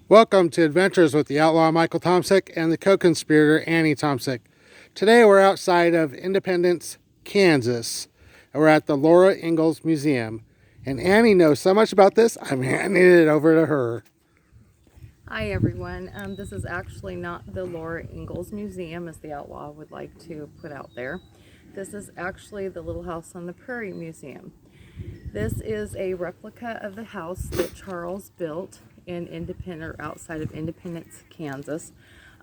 Welcome to Adventures with the Outlaw Michael Tomsick and the co-conspirator Annie Tomsick. Today we're outside of Independence, Kansas, and we're at the Laura Ingalls Museum. And Annie knows so much about this, I'm handing it over to her. Hi everyone, this is actually not the Laura Ingalls Museum as the Outlaw would like to put out there. This is actually the Little House on the Prairie Museum. This is a replica of the house that Charles built in outside of Independence, Kansas.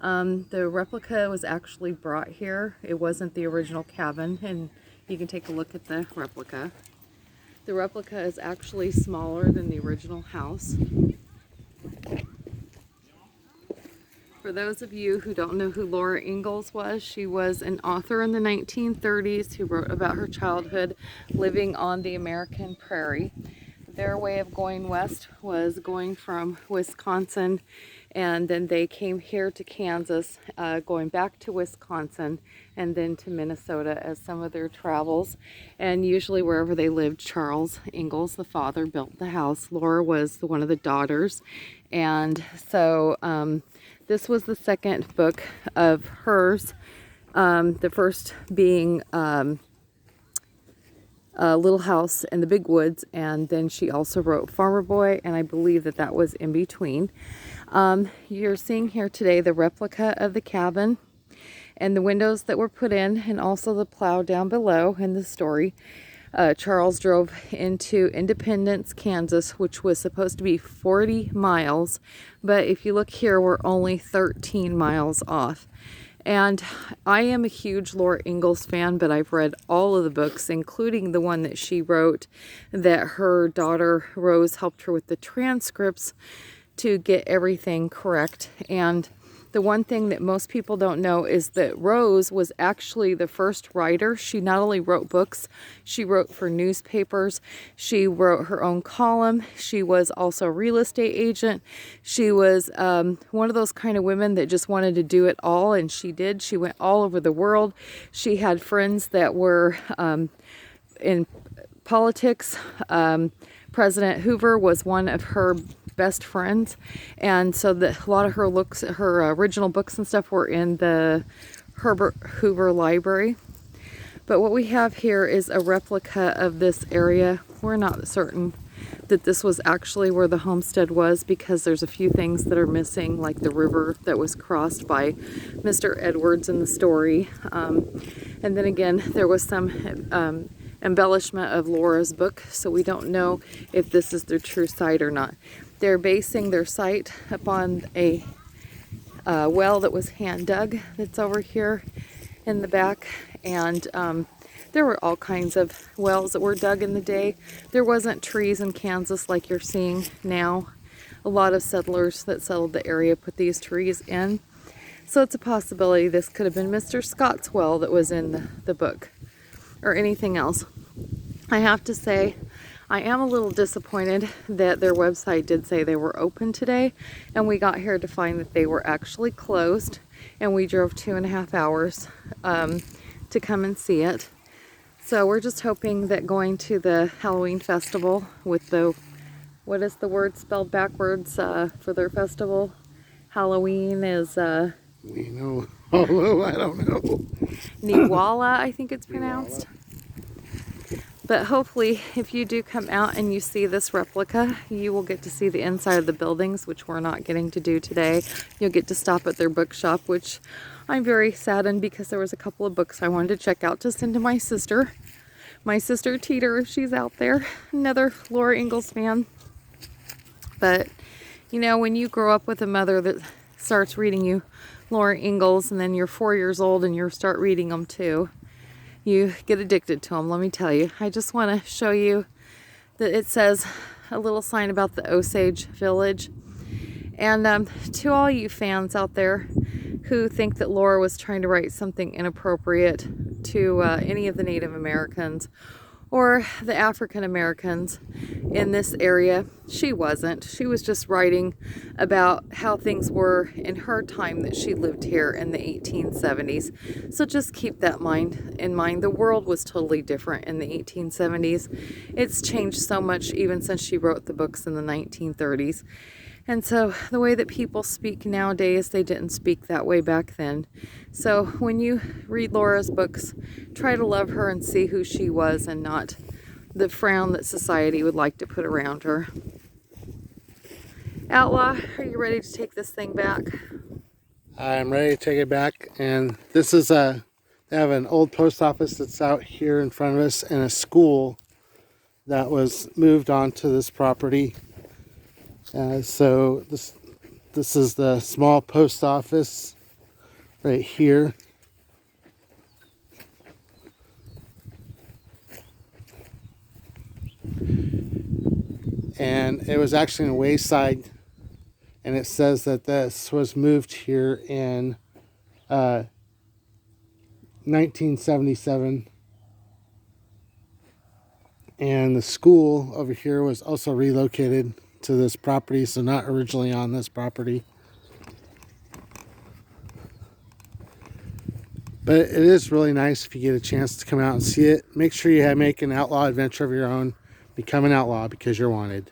The replica was actually brought here. It wasn't the original cabin, and you can take a look at the replica. The replica is actually smaller than the original house. For those of you who don't know who Laura Ingalls was, she was an author in the 1930s who wrote about her childhood living on the American prairie. Their way of going west was going from Wisconsin, and then they came here to Kansas, going back to Wisconsin, and then to Minnesota as some of their travels. And usually wherever they lived, Charles Ingalls, the father, built the house. Laura was one of the daughters. And so this was the second book of hers, the first being Little House in the Big Woods, and then she also wrote Farmer Boy, and I believe that that was in between. You're seeing here today the replica of the cabin and the windows that were put in, and also the plow down below in the story. Charles drove into Independence, Kansas, which was supposed to be 40 miles, but if you look here, we're only 13 miles off. And I am a huge Laura Ingalls fan, but I've read all of the books, including the one that she wrote that her daughter Rose helped her with the transcripts to get everything correct. And the one thing that most people don't know is that Rose was actually the first writer. She not only wrote books, she wrote for newspapers. She wrote her own column. She was also a real estate agent. She was one of those kind of women that just wanted to do it all, and she did. She went all over the world. She had friends that were in politics. President Hoover was one of her best friends, and so a lot of her original books and stuff were in the Herbert Hoover Library. But what we have here is a replica of this area. We're not certain that this was actually where the homestead was, because there's a few things that are missing, like the river that was crossed by Mr. Edwards in the story. And then again, there was some embellishment of Laura's book, so we don't know if this is their true site or not. They're basing their site upon a well that was hand dug that's over here in the back, and there were all kinds of wells that were dug in the day. There wasn't trees in Kansas like you're seeing now. A lot of settlers that settled the area put these trees in, so it's a possibility this could have been Mr. Scott's well that was in the book, or anything else. I have to say, I am a little disappointed that their website did say they were open today, and we got here to find that they were actually closed, and we drove 2.5 hours to come and see it. So we're just hoping that going to the Halloween festival with the, what is the word spelled backwards for their festival? Halloween is We know, although I don't know. Niwala, I think it's pronounced. But hopefully, if you do come out and you see this replica, you will get to see the inside of the buildings, which we're not getting to do today. You'll get to stop at their bookshop, which I'm very saddened, because there was a couple of books I wanted to check out to send to my sister. My sister Teeter, if she's out there, another Laura Ingalls fan. But, you know, when you grow up with a mother that starts reading you Laura Ingalls, and then you're 4 years old and you start reading them too, you get addicted to them, let me tell you. I just want to show you that it says a little sign about the Osage Village. And to all you fans out there who think that Laura was trying to write something inappropriate to any of the Native Americans or the African Americans in this area, she wasn't. She was just writing about how things were in her time that she lived here in the 1870s. So just keep that in mind. The world was totally different in the 1870s. It's changed so much even since she wrote the books in the 1930s. And so the way that people speak nowadays, they didn't speak that way back then. So when you read Laura's books, try to love her and see who she was and not the frown that society would like to put around her. Outlaw, are you ready to take this thing back? I'm ready to take it back. And this is they have an old post office that's out here in front of us, and a school that was moved onto this property. So this is the small post office right here. And it was actually in Wayside, and it says that this was moved here in 1977. And the school over here was also relocated to this property, so not originally on this property. But it is really nice if you get a chance to come out and see it. Make sure you make an outlaw adventure of your own. Become an outlaw because you're wanted.